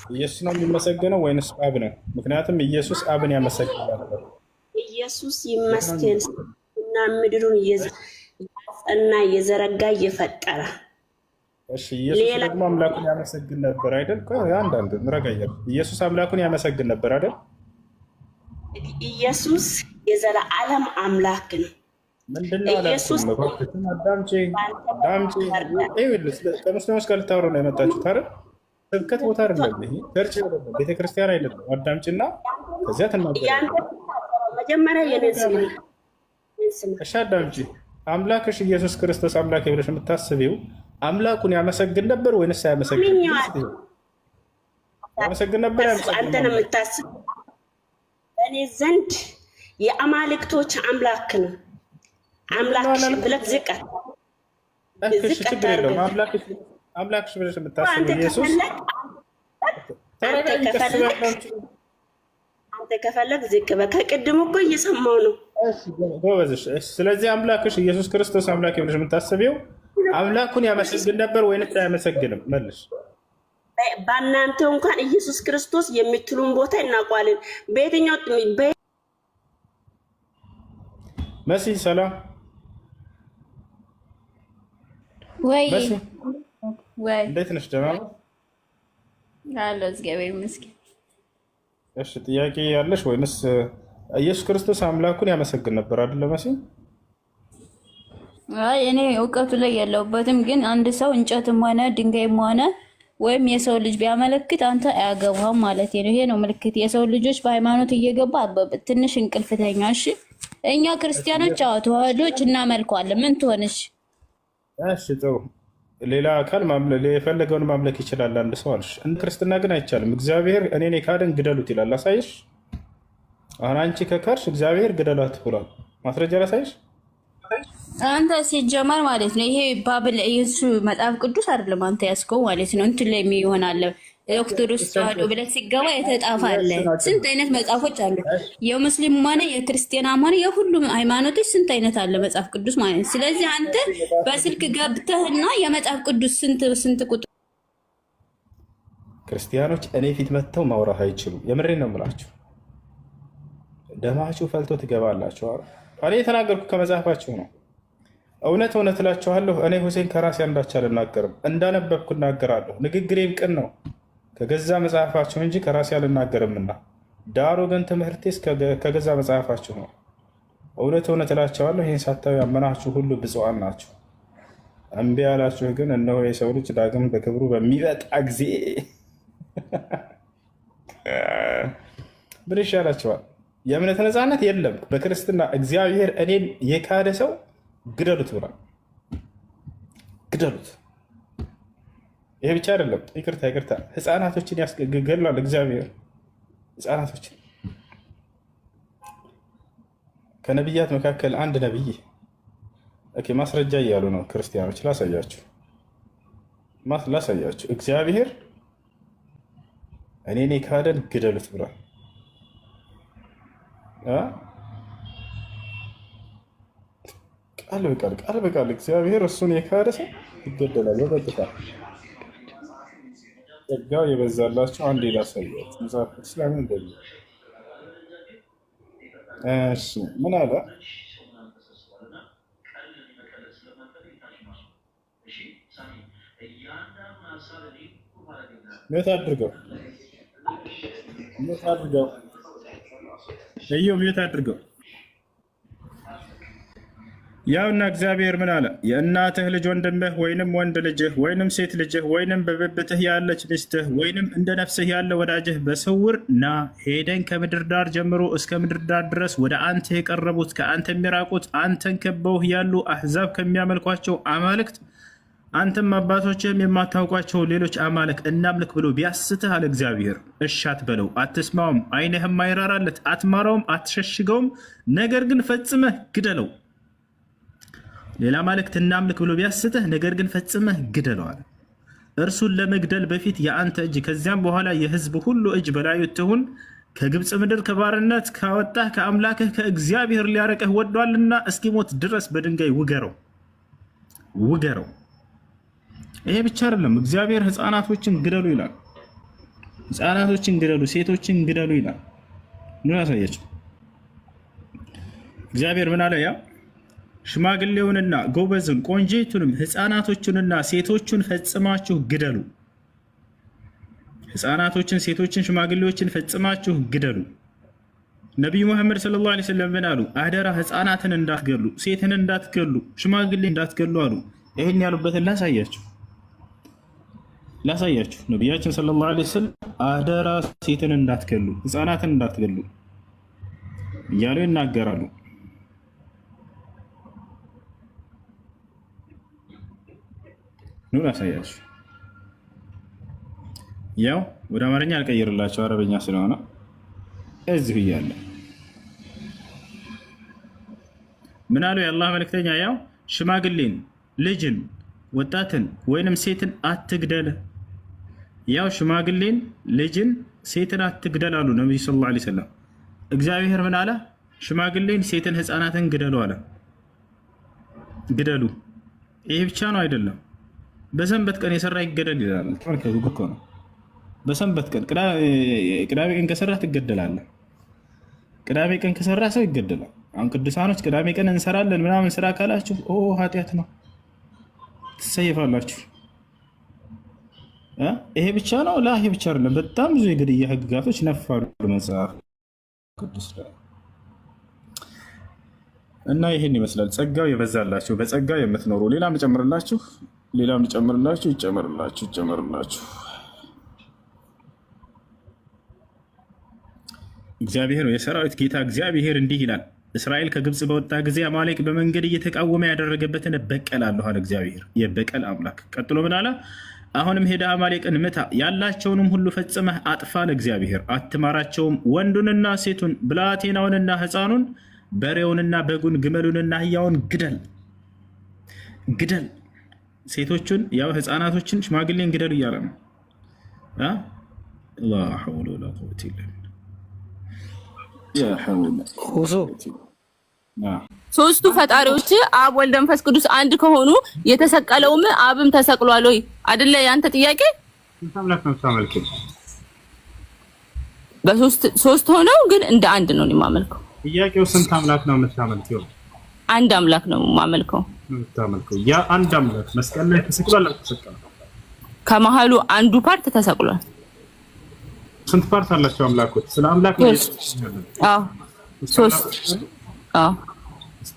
ኢየሱስ ነው የሚመሰገነው ወይንስ አብ ነው? ምክንያቱም ኢየሱስ አብን ያመሰግን ነበር። ኢየሱስ ይመስገን እና ምድሩን ያጸና የዘረጋ እየፈጠረ። እሺ ኢየሱስ ደግሞ አምላኩን ያመሰግን ነበር አይደል? አንዳንድ ምረጋየር ኢየሱስ አምላኩን ያመሰግን ነበር አይደል? ኢየሱስ የዘላለም አምላክ ነው። ምንድነው ኢየሱስ አዳምጪ ከሙስሊሞች ጋር ልታወሩ ነው የመጣችሁት አይደል? ስብከት ቦታ አይደለም ይሄ፣ ቸርች አይደለም፣ ቤተክርስቲያን አይደለም። አዳምጪና ከዚያ ትናገራለህ። መጀመሪያ የነዚህ እሺ አዳምጪ። አምላክሽ ኢየሱስ ክርስቶስ አምላክ ብለሽ የምታስቢው አምላኩን ያመሰግን ነበር ወይንስ አያመሰግን? ያመሰግን ነበር። አንተ ነው የምታስበው። በእኔ ዘንድ የአማልክቶች አምላክ ነው። አምላክሽ ብለህ ዝቅ አትበል። አምላክሽ ብለሽ የምታስበው ኢየሱስ አንተ ከፈለግ ዝቅ በል። ከቅድሙ እኮ እየሰማው ነው። ስለዚህ አምላክሽ ኢየሱስ ክርስቶስ አምላክ ብለሽ የምታስበው አምላኩን ያመሰግን ነበር ወይንስ አያመሰግንም? መልስ። በእናንተ እንኳን ኢየሱስ ክርስቶስ የምትሉን ቦታ እናውቀዋለን። በየትኛው መሲ ሰላም ወይ ወይ፣ እንዴት ነሽ? ደህና ነው አለ እግዚአብሔር ይመስገን። እሺ ጥያቄ ያለሽ ወይንስ ኢየሱስ ክርስቶስ አምላኩን ያመሰግን ነበር አይደል መሲ? አይ እኔ እውቀቱ ላይ ያለውበትም፣ ግን አንድ ሰው እንጨትም ሆነ ድንጋይም ሆነ ወይም የሰው ልጅ ቢያመለክት አንተ አያገባህም ማለት ነው። ይሄ ነው ምልክት። የሰው ልጆች በሃይማኖት እየገባ ትንሽ እንቅልፍተኛ። እሺ እኛ ክርስቲያኖች ተዋህዶች እናመልከዋለን። ምን ትሆንሽ? እሺ ጥሩ። ሌላ አካል የፈለገውን ማምለክ ይችላል አንድ ሰው አልሽ። እንደ ክርስትና ግን አይቻልም። እግዚአብሔር እኔን የካደን ግደሉት ይላል። አሳይሽ። አሁን አንቺ ከካድሽ እግዚአብሔር ግደሏት ብሏል። ማስረጃ ላሳይሽ። አንተ ሲጀመር ማለት ነው ይሄ ባብል ኢየሱስ መጽሐፍ ቅዱስ አይደለም አንተ ያስከው ማለት ነው። እንትን ላይ ይሆናል ኦርቶዶክስ ተዋህዶ ብለህ ሲገባ የተጻፈ አለ። ስንት አይነት መጽሐፎች አሉ። የሙስሊም ሆነ የክርስቲያናም ሆነ የሁሉም ሃይማኖቶች ስንት አይነት አለ መጽሐፍ ቅዱስ ማለት ነው። ስለዚህ አንተ በስልክ ገብተህና የመጽሐፍ ቅዱስ ስንት ቁጥር ክርስቲያኖች እኔ ፊት መጥተው ማውራት አይችሉም። የምሬን ነው የምላችሁ። ደማችሁ ፈልቶ ትገባላችሁ። እኔ የተናገርኩ ከመጽሐፋችሁ ነው። እውነት እውነት እላችኋለሁ እኔ ሁሴን ከራሴ አንዳች አልናገርም። እንዳነበብኩ እናገራለሁ። ንግግሬም ቅን ነው ከገዛ መጽሐፋችሁ እንጂ ከራሴ አልናገርምና። ዳሩ ግን ትምህርቴስ ከገዛ መጽሐፋችሁ ነው። እውነት እውነት እላችኋለሁ ይህን ሳታዩ ያመናችሁ ሁሉ ብፁዓን ናችሁ። እምቢ ያላችሁ ግን እነሆ የሰው ልጅ ዳግም በክብሩ በሚመጣ ጊዜ ምን ይሻላችኋል? የእምነት ነፃነት የለም በክርስትና። እግዚአብሔር እኔን የካደ ሰው ግደሉት ብሏል። ግደሉት። ይሄ ብቻ አይደለም። ይቅርታ ህፃናቶችን ያስገድላል እግዚአብሔር። ህፃናቶችን ከነቢያት መካከል አንድ ነቢይ ማስረጃ እያሉ ነው ክርስቲያኖች። ላሳያችሁ። እግዚአብሔር እኔን የካደን ግደሉት ብሏል። ቃል በቃል እግዚአብሔር እሱን የካደ ሰው ይገደላል በቀጥታ። ጸጋው የበዛላቸው አንድ ላሳያት መጽሐፍ ቅዱስ ላይ ምን እንደሚል። እሺ ምን አለ? ሜት አድርገው ሜት አድርገው። ያውና እግዚአብሔር ምን አለ? የእናትህ ልጅ ወንድምህ ወይንም ወንድ ልጅህ ወይንም ሴት ልጅህ ወይንም በብብትህ ያለች ሚስትህ ወይንም እንደ ነፍስህ ያለ ወዳጅህ በስውር ና ሄደን ከምድር ዳር ጀምሮ እስከ ምድር ዳር ድረስ ወደ አንተ የቀረቡት ከአንተ የሚራቁት አንተን ከበውህ ያሉ አሕዛብ ከሚያመልኳቸው አማልክት አንተም አባቶችህም የማታውቋቸው ሌሎች አማልክት እናምልክ ብሎ ቢያስትህ አለ እግዚአብሔር፣ እሺ አትበለው፣ አትስማውም፣ ዓይንህም አይራራለት፣ አትማራውም፣ አትሸሽገውም፣ ነገር ግን ፈጽመህ ግደለው። ሌላ አማልክት እናምልክ ብሎ ቢያስትህ ነገር ግን ፈጽመህ ግደለዋል። እርሱን ለመግደል በፊት የአንተ እጅ ከዚያም በኋላ የሕዝብ ሁሉ እጅ በላዩ ትሁን። ከግብፅ ምድር ከባርነት ካወጣህ ከአምላክህ ከእግዚአብሔር ሊያረቀህ ወዷልና እስኪሞት ድረስ በድንጋይ ውገረው። ይሄ ብቻ አይደለም፣ እግዚአብሔር ሕፃናቶችን ግደሉ ይላል። ህፃናቶችን ግደሉ፣ ሴቶችን ግደሉ ይላል። ምን ያሳያችሁ? እግዚአብሔር ምን አለ? ያ ሽማግሌውንና ጎበዝን ቆንጆይቱንም ህፃናቶቹንና ሴቶቹን ፈጽማችሁ ግደሉ። ህፃናቶችን፣ ሴቶችን፣ ሽማግሌዎችን ፈጽማችሁ ግደሉ። ነቢዩ መሐመድ ሰለላሁ ዐለይሂ ወሰለም ምን አሉ? አደራ ህፃናትን እንዳትገሉ፣ ሴትን እንዳትገሉ፣ ሽማግሌ እንዳትገሉ አሉ። ይህን ያሉበትን ላሳያችሁ። ነቢያችን ሰለላሁ ዐለይሂ ወሰለም አደራ ሴትን እንዳትገሉ፣ ህፃናትን እንዳትገሉ እያሉ ይናገራሉ። ኑ ላሳያችሁ። ያው ወደ አማርኛ አልቀይርላቸው አረበኛ ስለሆነ እዚሁ እያለ ምን አሉ የአላህ መልእክተኛ? ያው ሽማግሌን፣ ልጅን፣ ወጣትን ወይንም ሴትን አትግደል። ያው ሽማግሌን፣ ልጅን፣ ሴትን አትግደል አሉ ነብዩ ሰለላሁ ዐለይሂ ወሰለም። እግዚአብሔር ምን አለ? ሽማግሌን፣ ሴትን፣ ህፃናትን ግደሉ አለ። ግደሉ። ይሄ ብቻ ነው አይደለም። በሰንበት ቀን የሰራ ይገደል ይላል። ተመልከቱ እኮ ነው። በሰንበት ቀን ቅዳሜ ቀን ከሰራ ትገደላለህ። ቅዳሜ ቀን ከሰራ ሰው ይገደላል። አሁን ቅዱሳኖች ቅዳሜ ቀን እንሰራለን ምናምን ስራ ካላችሁ ኃጢአት ነው፣ ትሰይፋላችሁ። ይሄ ብቻ ነው? ላ ይሄ ብቻ አይደለም። በጣም ብዙ የግድያ ህግጋቶች ነፋሉ መጽሐፍ ቅዱስ ላይ እና ይሄን ይመስላል። ጸጋው የበዛላችሁ በጸጋ የምትኖሩ ሌላም ጨምርላችሁ ይጨመርላችሁ። እግዚአብሔር የሰራዊት ጌታ እግዚአብሔር እንዲህ ይላል፣ እስራኤል ከግብፅ በወጣ ጊዜ አማሌቅ በመንገድ እየተቃወመ ያደረገበትን እበቀላለሁ አለ እግዚአብሔር፣ የበቀል አምላክ። ቀጥሎ ምን አለ? አሁንም ሄደ አማሌቅን ምታ፣ ያላቸውንም ሁሉ ፈጽመህ አጥፋ አለ እግዚአብሔር። አትማራቸውም፣ ወንዱንና ሴቱን፣ ብላቴናውንና ሕፃኑን፣ በሬውንና በጉን፣ ግመሉንና አህያውን ግደል። ሴቶቹን ያው ህፃናቶችን፣ ሽማግሌን ግደሉ እያለ ነው። ላ ሐውለ ወላ ቁወተ ኢላ ሶስቱ ፈጣሪዎች አብ ወልድ መንፈስ ቅዱስ አንድ ከሆኑ የተሰቀለውም አብም ተሰቅሏል ወይ አይደለ? ያንተ ጥያቄ ስንት አምላክ ነው የምታመልከው? ሶስት ሆነው ግን እንደ አንድ ነው የማመልከው። ጥያቄው ስንት አምላክ ነው የምታመልከው? አንድ አምላክ ነው የማመልከው። ያ አንድ አምላክ መስቀል ላይ ተሰቅሏል አልተሰቀለም? ከመሃሉ አንዱ ፓርት ተሰቅሏል። ስንት ፓርት አላቸው አምላኮች? ስለ አምላክ ነው። ሶስት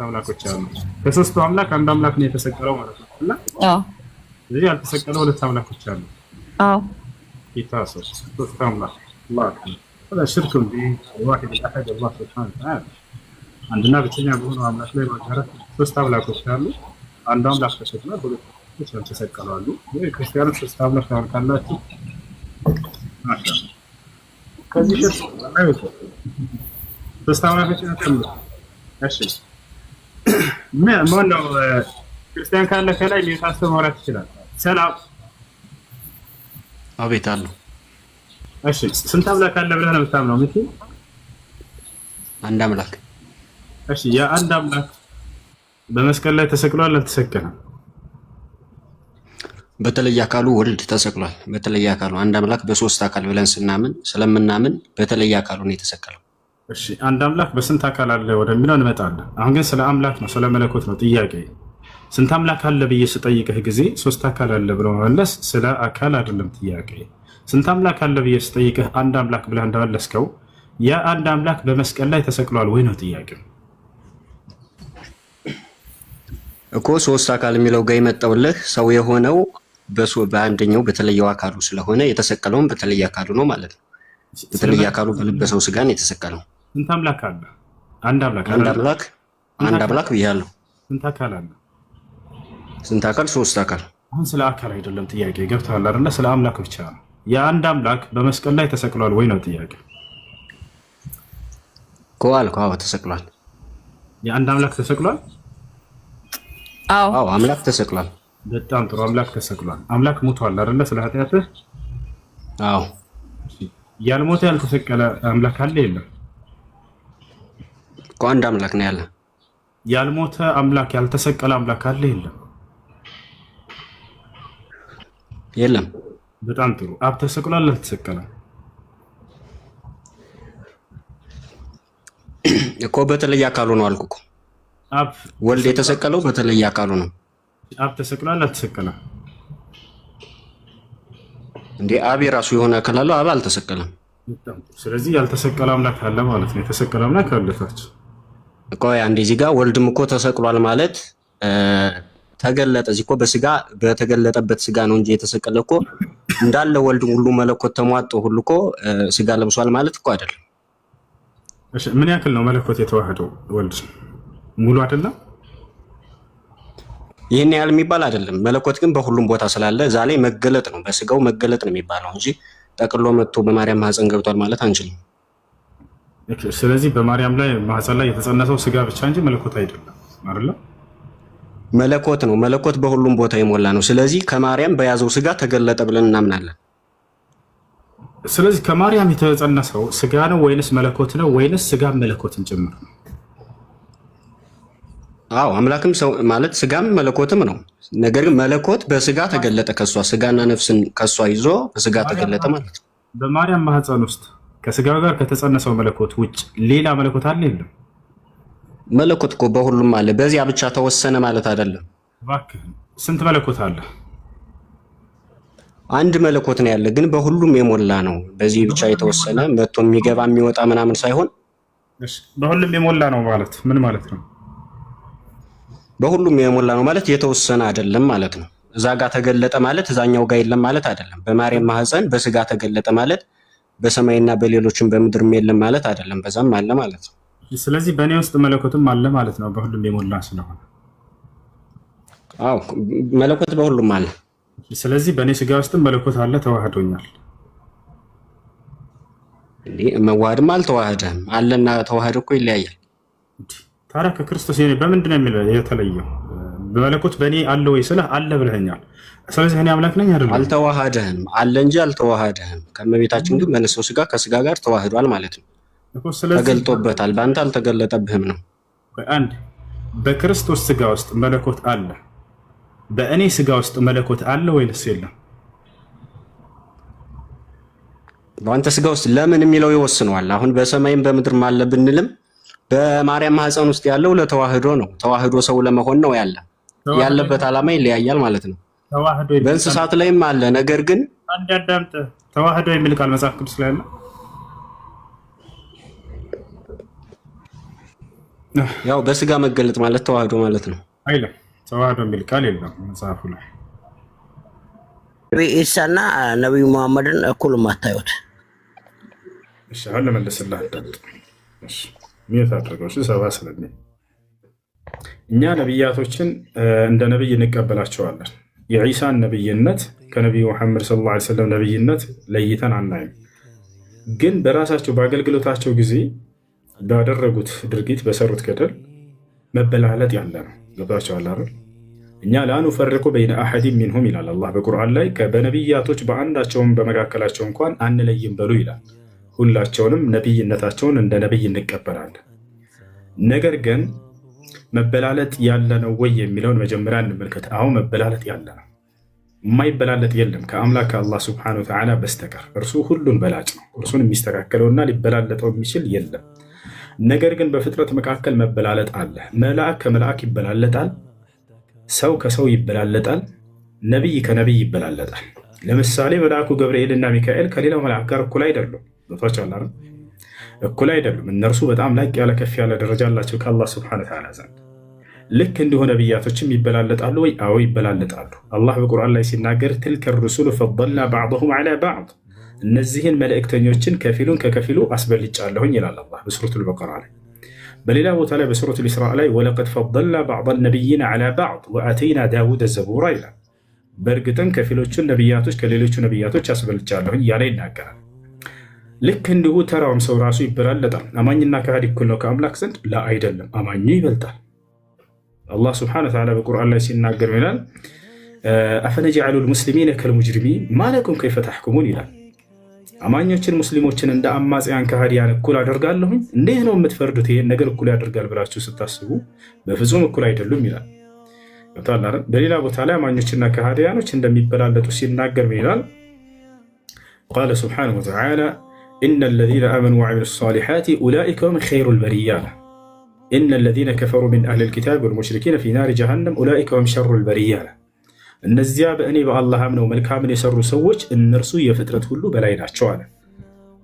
አምላኮች አሉ። ከሶስቱ አምላክ አንድ አምላክ ነው የተሰቀለው ማለት ነው። እና እዚህ ያልተሰቀለው ሁለት አምላኮች አሉ። ጌታ ሶስት አምላክ አላህ ወላ ሽርክ በዋሂድ الأحد الله سبحانه وتعالى አንድና ብቸኛ በሆነው አምላክ ላይ ማጋራት ሶስት አምላኮች አሉ። አንዱ አምላክ ተሰቅሏል፣ ሁለቱ ያልተሰቀሉ አሉ። ክርስቲያኖች ሶስት አምላክ ካላችሁ ማሻአላህ ከዚህ ሶስት አምላኮች ናቸው። እሺ ማነው ክርስቲያን ካለ ከላይ ሊታስተው ማውራት ይችላል። ሰላም አቤት አሉ። እሺ ስንት አምላክ አለ ብለህ ነው የምታምነው? ምንት አንድ አምላክ። እሺ ያ አንድ አምላክ በመስቀል ላይ ተሰቅሏል አልተሰቀለም? በተለየ አካሉ ወልድ ተሰቅሏል። በተለየ አካሉ አንድ አምላክ በሶስት አካል ብለን ስለምናምን በተለየ አካሉ ነው የተሰቀለው። እሺ አንድ አምላክ በስንት አካል አለ ወደሚለው እንመጣለን። አሁን ግን ስለ አምላክ ነው፣ ስለ መለኮት ነው ጥያቄ። ስንት አምላክ አለ ብዬ ስጠይቅህ ጊዜ ሶስት አካል አለ ብሎ መመለስ ስለ አካል አይደለም ጥያቄ። ስንት አምላክ አለ ብዬ ስጠይቅህ አንድ አምላክ ብለህ እንደመለስከው ያ አንድ አምላክ በመስቀል ላይ ተሰቅሏል ወይ ነው ጥያቄ እኮ። ሶስት አካል የሚለው ጋር የመጣውልህ ሰው የሆነው በአንደኛው በተለየው አካሉ ስለሆነ የተሰቀለውም በተለየ አካሉ ነው ማለት ነው። በተለየ አካሉ በለበሰው ስጋን የተሰቀለው። ስንት አምላክ አለ? አንድ አምላክ ብያለሁ። ስንት አካል አለ? ስንት አካል? ሶስት አካል። አሁን ስለ አካል አይደለም ጥያቄ፣ ገብቶሃል አይደለ? ስለ አምላክ ብቻ ነው። የአንድ አምላክ በመስቀል ላይ ተሰቅሏል ወይ ነው ጥያቄ። አዎ ተሰቅሏል። የአንድ አምላክ ተሰቅሏል? አዎ አምላክ ተሰቅሏል። በጣም ጥሩ። አምላክ ተሰቅሏል። አምላክ ሞቷል አይደለ? ስለ ኃጢአትህ። አዎ ያልሞተ ያልተሰቀለ አምላክ አለ የለም? አንድ አምላክ ነው ያለ። ያልሞተ አምላክ ያልተሰቀለ አምላክ አለ የለም? የለም። በጣም ጥሩ። አብ ተሰቅሏል አልተሰቀለም? እኮ በተለየ አካሉ ነው አልኩ እኮ። ወልድ የተሰቀለው በተለየ አካሉ ነው። አብ ተሰቅሏል አልተሰቀለም? እንዴ አብ የራሱ የሆነ አካል አለው። አብ አልተሰቀለም። ስለዚህ ያልተሰቀለ አምላክ አለ ማለት ነው። የተሰቀለ አምላክ አለታች እኮ አንዴ እዚህ ጋር ወልድም እኮ ተሰቅሏል ማለት ተገለጠ። እዚህ እኮ በስጋ በተገለጠበት ስጋ ነው እንጂ የተሰቀለ እኮ እንዳለ ወልድ ሁሉ መለኮት ተሟጦ ሁሉ እኮ ስጋ ለብሷል ማለት እኮ አይደለም። እሺ ምን ያክል ነው መለኮት የተዋህደው? ወልድ ሙሉ አይደለም? ይሄን ያህል የሚባል አይደለም። መለኮት ግን በሁሉም ቦታ ስላለ እዛ ላይ መገለጥ ነው፣ በስጋው መገለጥ ነው የሚባለው እንጂ ጠቅሎ መጥቶ በማርያም ማህፀን ገብቷል ማለት አንችልም። ስለዚህ በማርያም ላይ ማህፀን ላይ የተጸነሰው ስጋ ብቻ እንጂ መለኮት አይደለም አይደል? መለኮት ነው። መለኮት በሁሉም ቦታ የሞላ ነው። ስለዚህ ከማርያም በያዘው ስጋ ተገለጠ ብለን እናምናለን። ስለዚህ ከማርያም የተጸነሰው ስጋ ነው ወይንስ መለኮት ነው ወይንስ ስጋ መለኮትን ጭምር ነው? አዎ አምላክም ሰው ማለት ስጋም መለኮትም ነው። ነገር ግን መለኮት በስጋ ተገለጠ፣ ከሷ ስጋና ነፍስን ከሷ ይዞ በስጋ ተገለጠ ማለት ነው። በማርያም ማህፀን ውስጥ ከስጋው ጋር ከተጸነሰው መለኮት ውጭ ሌላ መለኮት አለ የለም? መለኮት እኮ በሁሉም አለ። በዚያ ብቻ ተወሰነ ማለት አይደለም። እባክህ ስንት መለኮት አለ? አንድ መለኮት ነው ያለ፣ ግን በሁሉም የሞላ ነው። በዚህ ብቻ የተወሰነ መጥቶ የሚገባ የሚወጣ ምናምን ሳይሆን በሁሉም የሞላ ነው ማለት ምን ማለት ነው? በሁሉም የሞላ ነው ማለት የተወሰነ አይደለም ማለት ነው። እዛ ጋር ተገለጠ ማለት እዛኛው ጋር የለም ማለት አይደለም። በማርያም ማህፀን በስጋ ተገለጠ ማለት በሰማይና በሌሎችም በምድርም የለም ማለት አይደለም። በዛም አለ ማለት ነው። ስለዚህ በእኔ ውስጥ መለኮትም አለ ማለት ነው፣ በሁሉም የሞላ ስለሆነ። አዎ መለኮት በሁሉም አለ። ስለዚህ በእኔ ስጋ ውስጥም መለኮት አለ፣ ተዋህዶኛል። እንዴ መዋሃድም አልተዋህደም። አለና ተዋህዶ እኮ ይለያያል። ታዲያ ከክርስቶስ በምንድን ነው የሚለው የተለየው? በመለኮት በእኔ አለ ወይ ስለ አለ ብለኸኛል። ስለዚህ እኔ አምላክ ነኝ አይደለም? አልተዋሃደህም፣ አለ እንጂ አልተዋሃደህም። ከመቤታችን ግን በነሰው ስጋ ከስጋ ጋር ተዋህዷል ማለት ነው። ተገልጦበታል። በአንተ አልተገለጠብህም ነው። አንድ በክርስቶስ ስጋ ውስጥ መለኮት አለ፣ በእኔ ስጋ ውስጥ መለኮት አለ ወይንስ የለም? በአንተ ስጋ ውስጥ ለምን የሚለው ይወስነዋል። አሁን በሰማይም በምድርም አለ ብንልም በማርያም ማህፀን ውስጥ ያለው ለተዋህዶ ነው። ተዋህዶ ሰው ለመሆን ነው ያለበት ዓላማ ይለያያል ማለት ነው። በእንስሳት ላይም አለ። ነገር ግን አንድ አዳምጥ። ተዋህዶ የሚል ቃል መጽሐፍ ቅዱስ ላይ አለ? ያው በስጋ መገለጥ ማለት ተዋህዶ ማለት ነው አይደለም? ተዋህዶ የሚል ቃል የለም መጽሐፉ ላይ። ነብይ ኢሳና ነብዩ መሐመድን እኩል ማታዩት? እሺ አሁን ለመለስልህ አዳምጥ። እሺ ሚት አድርገው ሰባ ስለሚ እኛ ነብያቶችን እንደ ነብይ እንቀበላቸዋለን። የዒሳን ነብይነት ከነቢዩ መሐመድ ሰለላሁ ዐለይሂ ወሰለም ነብይነት ለይተን አናይም። ግን በራሳቸው በአገልግሎታቸው ጊዜ ባደረጉት ድርጊት በሰሩት ገደል መበላለጥ ያለ ነው። ገብቷቸዋል አይደል? እኛ ላ ኑፈሪቁ በይነ አሐዲን ሚንሁም ይላል አላህ በቁርአን ላይ። በነብያቶች በአንዳቸውም በመካከላቸው እንኳን አንለይም በሉ ይላል። ሁላቸውንም ነብይነታቸውን እንደ ነብይ እንቀበላለን። ነገር ግን መበላለጥ ያለ ነው ወይ የሚለውን መጀመሪያ እንመልከት። አሁን መበላለጥ ያለ ነው። የማይበላለጥ የለም ከአምላክ ከአላህ ሱብሓነሁ ወተዓላ በስተቀር። እርሱ ሁሉን በላጭ ነው። እርሱን የሚስተካከለውና ሊበላለጠው የሚችል የለም። ነገር ግን በፍጥረት መካከል መበላለጥ አለ። መልአክ ከመልአክ ይበላለጣል፣ ሰው ከሰው ይበላለጣል፣ ነቢይ ከነቢይ ይበላለጣል። ለምሳሌ መልአኩ ገብርኤልና ሚካኤል ከሌላው መልአክ ጋር እኩል አይደሉም። ቶቻላር እኩል አይደሉም። እነርሱ በጣም ላቅ ያለ ከፍ ያለ ደረጃ አላቸው ከአላህ ሱብሓነሁ ወተዓላ ዘንድ። ልክ እንዲሁ ነቢያቶችም ይበላለጣሉ ወይ? አዎ ይበላለጣሉ። አላህ በቁርአን ላይ ሲናገር ትልከ ሩሱሉ ፈضልና ባዕضሁም ዐላ ባዕድ፣ እነዚህን መልእክተኞችን ከፊሉን ከከፊሉ አስበልጫለሁኝ ይላል አላህ በሱረቱል በቀራ ላይ። በሌላ ቦታ ላይ በሱረቱል ኢስራእ ላይ ወለቀድ ፈضልና ባዕض ነቢይና ዐላ ባዕድ ወአተይና ዳውደ ዘቡራ ይላል። በእርግጥም ከፊሎቹን ነቢያቶች ከሌሎቹ ነቢያቶች አስበልጫለሁኝ እያለ ይናገራል። ልክ እንዲሁ ተራውም ሰው ራሱ ይበላለጣል። አማኝና ከሃዲ እኩል ነው ከአምላክ ዘንድ? ላ አይደለም፣ አማኙ ይበልጣል። አላህ ስብሐነሁ ወተዓላ በቁርአን ላይ ሲናገር ይላል አፈነጅዐሉ ልሙስሊሚነ ከልሙጅሪሚን ማለኩም ከይፈ ተሕኩሙን ይላል። አማኞችን ሙስሊሞችን እንደ አማጽያን ከሃዲያን እኩል አደርጋለሁኝ? እንዴት ነው የምትፈርዱት? ይሄን ነገር እኩል ያደርጋል ብላችሁ ስታስቡ በፍጹም እኩል አይደሉም ይላል። በሌላ ቦታ ላይ አማኞችና ከሃዲያኖች እንደሚበላለጡ ሲናገር ይላል ቃለ ስብሐነሁ ወተዓላ ኢነ ለዚነ አመኑ ወዐሚሉ ሷሊሓት ኡላኢከ ሁም ኸይሩል በሪያ ኢነ ለዚነ ከፈሩ ሚን አህሊል ኪታብ ወልሙሽሪኪነ ፊ ናሪ ጀሃነም ኡላኢከ ሁም ሸሩል በሪያ። እነዚያ በእኔ በአላህ አምነው መልካምን የሰሩ ሰዎች እነርሱ የፍጥረት ሁሉ በላይ ናቸው አለ።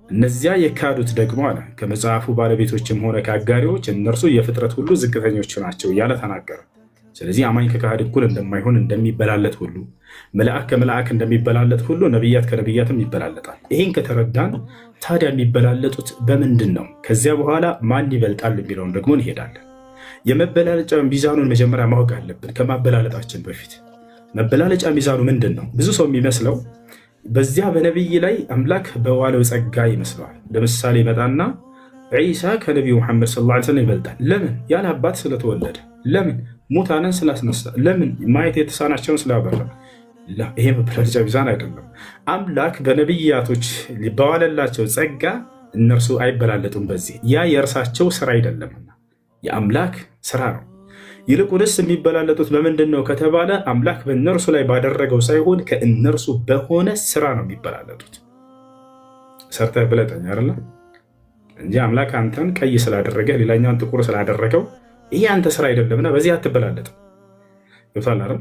እነዚያ የካዱት ደግሞ አለ ከመጽሐፉ ባለቤቶችም ሆነ ከአጋሪዎች እነርሱ የፍጥረት ሁሉ ዝቅተኞች ናቸው እያለ ተናገረ። ስለዚህ አማኝ ከካህድ እኩል እንደማይሆን እንደሚበላለጥ ሁሉ መልአክ ከመልአክ እንደሚበላለጥ ሁሉ ነቢያት ከነቢያትም ይበላለጣል። ይህን ከተረዳን ታዲያ የሚበላለጡት በምንድን ነው? ከዚያ በኋላ ማን ይበልጣል የሚለውን ደግሞ እንሄዳለን። የመበላለጫ ሚዛኑን መጀመሪያ ማወቅ አለብን። ከማበላለጣችን በፊት መበላለጫ ሚዛኑ ምንድን ነው? ብዙ ሰው የሚመስለው በዚያ በነቢይ ላይ አምላክ በዋለው ጸጋ ይመስለዋል። ለምሳሌ መጣና ዒሳ ከነቢዩ ሙሐመድ ሰለላሁ ዐለይሂ ወሰለም ይበልጣል። ለምን? ያለ አባት ስለተወለደ። ለምን? ሙታንን ስላስነሳ። ለምን? ማየት የተሳናቸውን ስላበራ። ይሄ መበላለጫ ሚዛን አይደለም። አምላክ በነቢያቶች በዋለላቸው ጸጋ እነርሱ አይበላለጡም። በዚህ ያ የእርሳቸው ስራ አይደለምና የአምላክ ስራ ነው። ይልቁንስ የሚበላለጡት በምንድን ነው ከተባለ አምላክ በእነርሱ ላይ ባደረገው ሳይሆን ከእነርሱ በሆነ ስራ ነው የሚበላለጡት። ሰርተህ ብለጠኝ አይደለ እንጂ አምላክ አንተን ቀይ ስላደረገ ሌላኛውን ጥቁር ስላደረገው ይሄ አንተ ስራ አይደለምና በዚህ አትበላለጥም። ይወታል አይደል?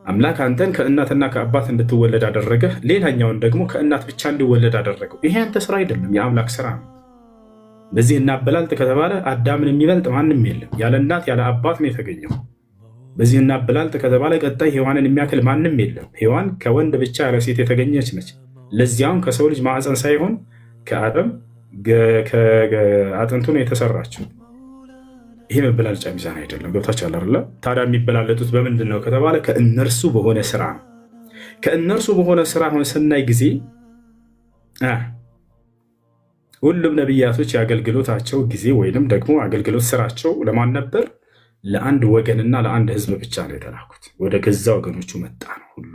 አምላክ አንተን ከእናትና ከአባት እንድትወለድ አደረገ፣ ሌላኛውን ደግሞ ከእናት ብቻ እንዲወለድ አደረገው። ይሄ አንተ ስራ አይደለም፣ የአምላክ ስራ ነው። በዚህ እናበላልጥ ከተባለ አዳምን የሚበልጥ ማንም የለም። ያለ እናት ያለ አባት ነው የተገኘው። በዚህ እናበላልጥ ከተባለ ቀጣይ ሔዋንን የሚያክል ማንም የለም። ሔዋን ከወንድ ብቻ ያለ ሴት የተገኘች ነች። ለዚያም ከሰው ልጅ ማዕፀን ሳይሆን ከአደም ከአጥንቱ ነው የተሰራችው። ይሄ መበላለጫ ሚዛን አይደለም። ገብታችኋል አይደለ? ታዲያ የሚበላለጡት በምንድን ነው ከተባለ ከእነርሱ በሆነ ስራ ነው። ከእነርሱ በሆነ ስራ ሆነ ስናይ ጊዜ ሁሉም ነቢያቶች የአገልግሎታቸው ጊዜ ወይንም ደግሞ አገልግሎት ስራቸው ለማን ነበር? ለአንድ ወገንና ለአንድ ህዝብ ብቻ ነው የተላኩት። ወደ ገዛ ወገኖቹ መጣ ነው ሁሉ።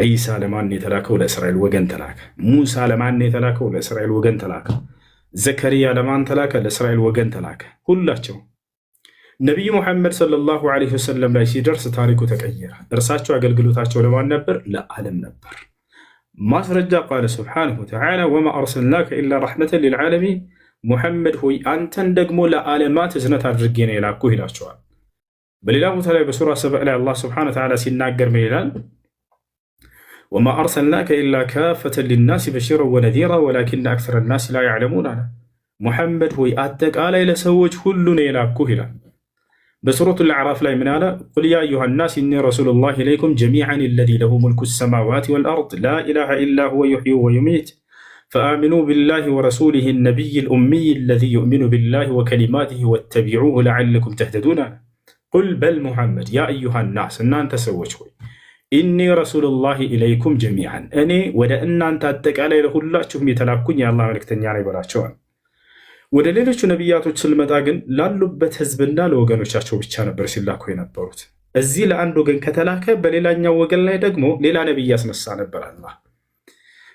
ዒሳ ለማን የተላከው? ለእስራኤል ወገን ተላከ። ሙሳ ለማን የተላከው? ለእስራኤል ወገን ተላከ። ዘከርያ ለማን ተላከ? ለእስራኤል ወገን ተላከ። ሁላቸው ነቢዩ ሙሐመድ ሰለላሁ ዐለይሂ ወሰለም ላይ ሲደርስ ታሪኩ ተቀየረ። እርሳቸው አገልግሎታቸው ለማን ነበር? ለዓለም ነበር። ማስረጃ ቃለ ስብሓነሁ ወተዓላ ወማ አርሰልናከ ኢላ ረሕመተን ሊልዓለሚን፣ ሙሐመድ ሆይ አንተን ደግሞ ለዓለማት እዝነት አድርጌ ነው የላኩህ ይላቸዋል። በሌላ ቦታ ላይ በሱራ 7 ላይ አላህ ስብሓነሁ ወተዓላ ሲናገር ምን ይላል? ወማ አርሰልናከ ኢላ ካፈተን ሊናሲ በሺረን ወነዚራ ወላኪነ አክሰረ ናሲ ላ ያዕለሙን አለ። ሙሐመድ ሆይ አጠቃላይ ለሰዎች ሁሉ ነው የላኩህ ይላል። በሱረቱል አዕራፍ ላይ ምን አለ? ቁል ያ አዩሃ ናስ ኢኒ ረሱሉላሂ ኢለይኩም ጀሚዐን አለዚ ለሁ ሙልኩ ሰማዋቲ ወልአርድ ላ ኢላሃ ኢላ ሁወ ዩሕዪ ወዩሚት ፈአሚኑ ቢላሂ ወረሱሊሂ ነቢይል ኡሚይ አለዚ ዩእሚኑ ቢላሂ ወከሊማቲሂ ወተቢዑሁ ለዐለኩም ተህተዱን አለ። ቁል በል ሙሐመድ ያ አዩሃ ናስ እናንተ ሰዎች ሆይ ኢኒ ረሱሉላሂ ኢለይኩም ጀሚዐን እኔ ወደ እናንተ አጠቃላይ ለሁላችሁም የተላኩኝ የአላህ መልእክተኛ ነኝ በላቸዋል። ወደ ሌሎቹ ነቢያቶች ስልመጣ ግን ላሉበት ህዝብና ለወገኖቻቸው ብቻ ነበር ሲላኩ የነበሩት። እዚህ ለአንድ ወገን ከተላከ በሌላኛው ወገን ላይ ደግሞ ሌላ ነቢይ ያስነሳ ነበር አላህ።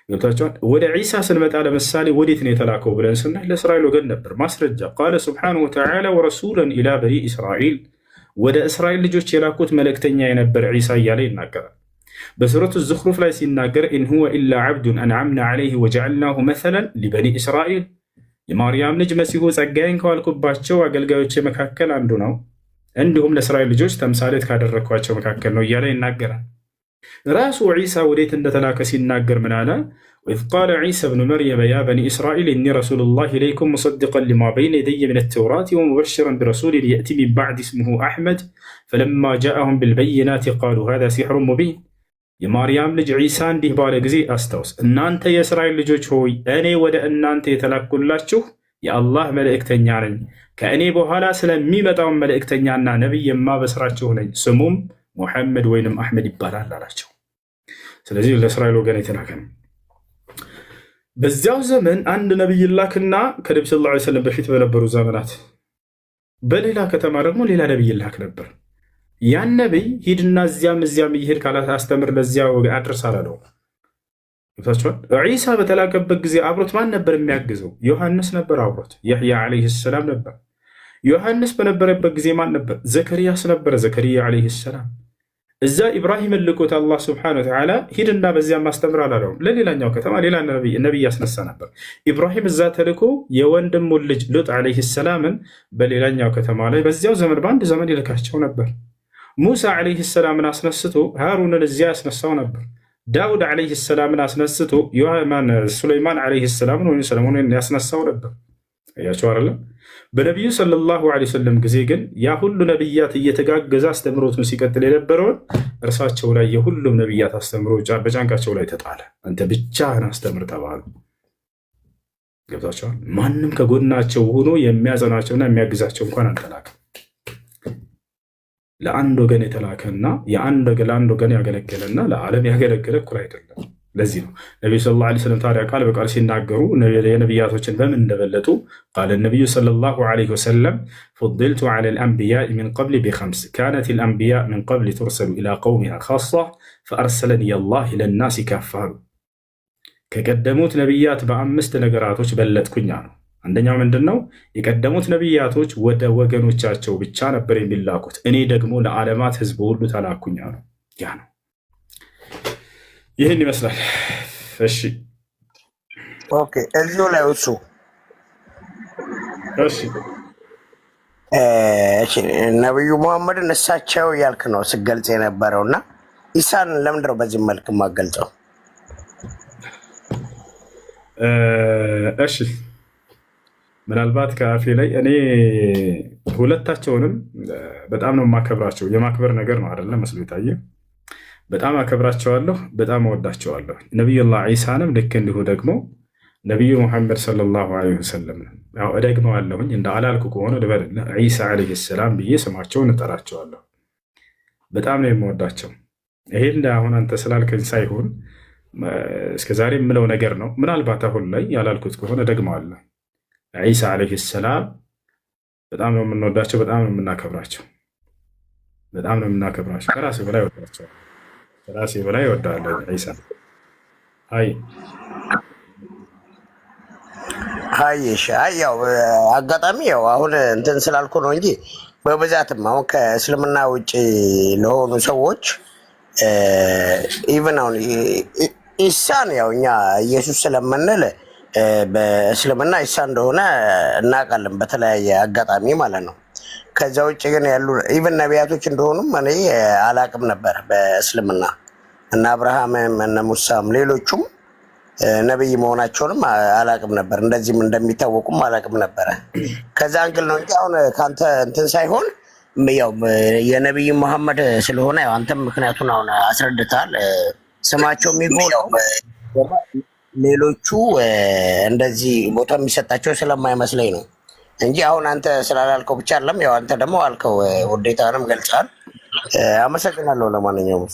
ገብታችኋል? ወደ ዒሳ ስንመጣ ለምሳሌ ወዴት ነው የተላከው ብለን ስናይ ለእስራኤል ወገን ነበር። ማስረጃ ቃለ ስብሓነሁ ወተዓላ ወረሱለን ኢላ በኒ እስራኤል፣ ወደ እስራኤል ልጆች የላኩት መልእክተኛ የነበር ዒሳ እያለ ይናገራል። በሱረቱ ዙኽሩፍ ላይ ሲናገር ኢን ሁወ ኢላ ዓብዱን አንዓምና ዐለይሂ ወጀዐልናሁ መሰለን ሊበኒ እስራኤል፣ የማርያም ልጅ መሲሁ ጸጋዬን ከዋልኩባቸው አገልጋዮች መካከል አንዱ ነው፣ እንዲሁም ለእስራኤል ልጆች ተምሳሌት ካደረግኳቸው መካከል ነው እያለ ይናገራል። ራሱ ዒሳ ወዴት እንደተላከ ሲናገር ምን አለ? ወኢዝ ቃለ ዒሳ ብኑ መርየም ያ በኒ እስራኤል ኢኒ ረሱሉላሂ ኢለይኩም ሙሰድቀን ሊማ በይነ የደየ ሚነ ተውራት ወሙበሽረን ቢረሱሊን የእቲ ሚን ባዕድ እስሙሁ አሕመድ ፈለማ ጃአሁም ቢልበይናት ቃሉ ሃዛ ሲሕሩን ሙቢን። የማርያም ልጅ ዒሳ እንዲህ ባለ ጊዜ አስታውስ፣ እናንተ የእስራኤል ልጆች ሆይ እኔ ወደ እናንተ የተላኩላችሁ የአላህ መልእክተኛ ነኝ፣ ከእኔ በኋላ ስለሚመጣውን መልእክተኛና ነቢይ የማበስራችሁ ነኝ፣ ስሙም ሙሐመድ ወይንም አሕመድ ይባላል አላቸው። ስለዚህ ለእስራኤል ወገን የተላከ ነው። በዚያው ዘመን አንድ ነቢይ ላክና ከነቢ ሰለላሁ ዐለይሂ ወሰለም በፊት በነበሩ ዘመናት በሌላ ከተማ ደግሞ ሌላ ነቢይ ላክ ነበር። ያን ነቢይ ሂድና እዚያም እየሄድ ካላስተምር ለዚያ አድርስ አላለው። ዒሳ በተላከበት ጊዜ አብሮት ማን ነበር የሚያግዘው? ዮሐንስ ነበር አብሮት። ያሕያ ዓለይሂ ሰላም ነበር። ዮሐንስ በነበረበት ጊዜ ማን ነበር? ዘከርያስ ነበረ። ዘከርያ ዓለይሂ ሰላም እዛ ኢብራሂምን ልኮት አላህ ስብሐነሁ ወተዓላ ሂድና በዚያ ማስተምር አላለውም። ለሌላኛው ከተማ ሌላ ነቢይ ያስነሳ ነበር። ኢብራሂም እዛ ተልኮ የወንድሙን ልጅ ሉጥ ዓለይሂ ሰላምን በሌላኛው ከተማ ላይ በዚያው ዘመን በአንድ ዘመን ይልካቸው ነበር። ሙሳ ዓለይሂ ሰላምን አስነስቶ ሃሩንን እዚያ ያስነሳው ነበር። ዳውድ ዓለይሂ ሰላምን አስነስቶ ሱለይማን ዓለይሂ ሰላምን ወይም ሰለሞንን ያስነሳው ነበር። ያቸው አይደለ? በነቢዩ ሰለላሁ ዐለይሂ ወሰለም ጊዜ ግን ያ ሁሉ ነቢያት እየተጋገዘ አስተምሮቱን ሲቀጥል የነበረውን እርሳቸው ላይ የሁሉም ነቢያት አስተምሮ በጫንቃቸው ላይ ተጣለ። አንተ ብቻህን አስተምር ተባሉ። ገብታችኋል? ማንም ከጎናቸው ሆኖ የሚያጸናቸውና የሚያግዛቸው እንኳን አልተላከም። ለአንድ ወገን የተላከና ለአንድ ወገን ያገለገለና ለዓለም ያገለገለ እኩል አይደለም። ለዚህ ነው ነቢዩ ሰለላሁ ዐለይሂ ወሰለም ታዲያ ቃል በቃል ሲናገሩ የነቢያቶችን በምን እንደበለጡ ቃለ ነቢዩ ሰለላሁ ዐለይሂ ወሰለም ፉድልቱ ዐለል አንቢያኢ ሚን ቀብሊ ቢኸምስ ካነት አልአንቢያእ ሚን ቀብሊ ቱርሰሉ ኢላ ቀውሚሃ ኻሳ ፈአርሰለኒ አላህ ኢለናሲ ካፋ። ከቀደሙት ነቢያት በአምስት ነገራቶች በለጥኩኛ ነው። አንደኛው ምንድን ነው? የቀደሙት ነቢያቶች ወደ ወገኖቻቸው ብቻ ነበር የሚላኩት፣ እኔ ደግሞ ለዓለማት ህዝብ ሁሉ ተላኩኛ ነው። ያ ነው። ይህን ይመስላል። እሺ ኦኬ። እዚሁ ላይ እሱ ነቢዩ መሐመድን እሳቸው እያልክ ነው ስገልጽ የነበረው እና ኢሳን ለምንድን ነው በዚህ መልክ የማገልጸው? እሺ ምናልባት ከአፌ ላይ እኔ ሁለታቸውንም በጣም ነው የማከብራቸው። የማክበር ነገር ነው አይደለም መስሎ የታየ። በጣም አከብራቸዋለሁ፣ በጣም እወዳቸዋለሁ። ነቢዩላህ ዒሳንም ልክ እንዲሁ ደግሞ ነቢዩ ሙሐመድ ሰለላሁ ዐለይሂ ወሰለም ያው እደግመዋለሁኝ እንደ አላልኩ ከሆነ ልበልልህ ዒሳ ዐለይሂ ሰላም ብዬ ስማቸውን እጠራቸዋለሁ። በጣም ነው የምወዳቸው። ይሄን አሁን አንተ ስላልከኝ ሳይሆን እስከዛሬ የምለው ነገር ነው። ምናልባት አሁን ላይ ያላልኩት ከሆነ እደግመዋለሁ። ዒሳ ዐለይሂ ሰላም በጣም ነው የምንወዳቸው፣ በጣም ነው የምናከብራቸው፣ በጣም ነው የምናከብራቸው። ከራሴ በላይ ወዳቸዋለሁ፣ ከራሴ በላይ እወዳለሁ ዒሳ። ያው አጋጣሚ ያው አሁን እንትን ስላልኩ ነው እንጂ በብዛትም አሁን ከእስልምና ውጭ ለሆኑ ሰዎች ኢቭን አሁን ኢሳን ያው እኛ ኢየሱስ ስለምንል በእስልምና ኢሳ እንደሆነ እናውቃለን በተለያየ አጋጣሚ ማለት ነው። ከዛ ውጭ ግን ያሉ ኢቭን ነቢያቶች እንደሆኑም እኔ አላቅም ነበር በእስልምና እና አብርሃምም እነ ሙሳም ሌሎቹም ነብይ መሆናቸውንም አላቅም ነበር። እንደዚህም እንደሚታወቁም አላቅም ነበረ። ከዛ አንግል ነው እንጂ አሁን ካንተ እንትን ሳይሆን ያው የነብይ መሐመድ ስለሆነ ያው አንተም ምክንያቱን አሁን አስረድታል። ስማቸው የሚጎላው ሌሎቹ እንደዚህ ቦታ የሚሰጣቸው ስለማይመስለኝ ነው እንጂ አሁን አንተ ስላላልከው ብቻ አይደለም። ያው አንተ ደግሞ አልከው ውዴታንም ገልጻል። አመሰግናለሁ። ለማንኛውም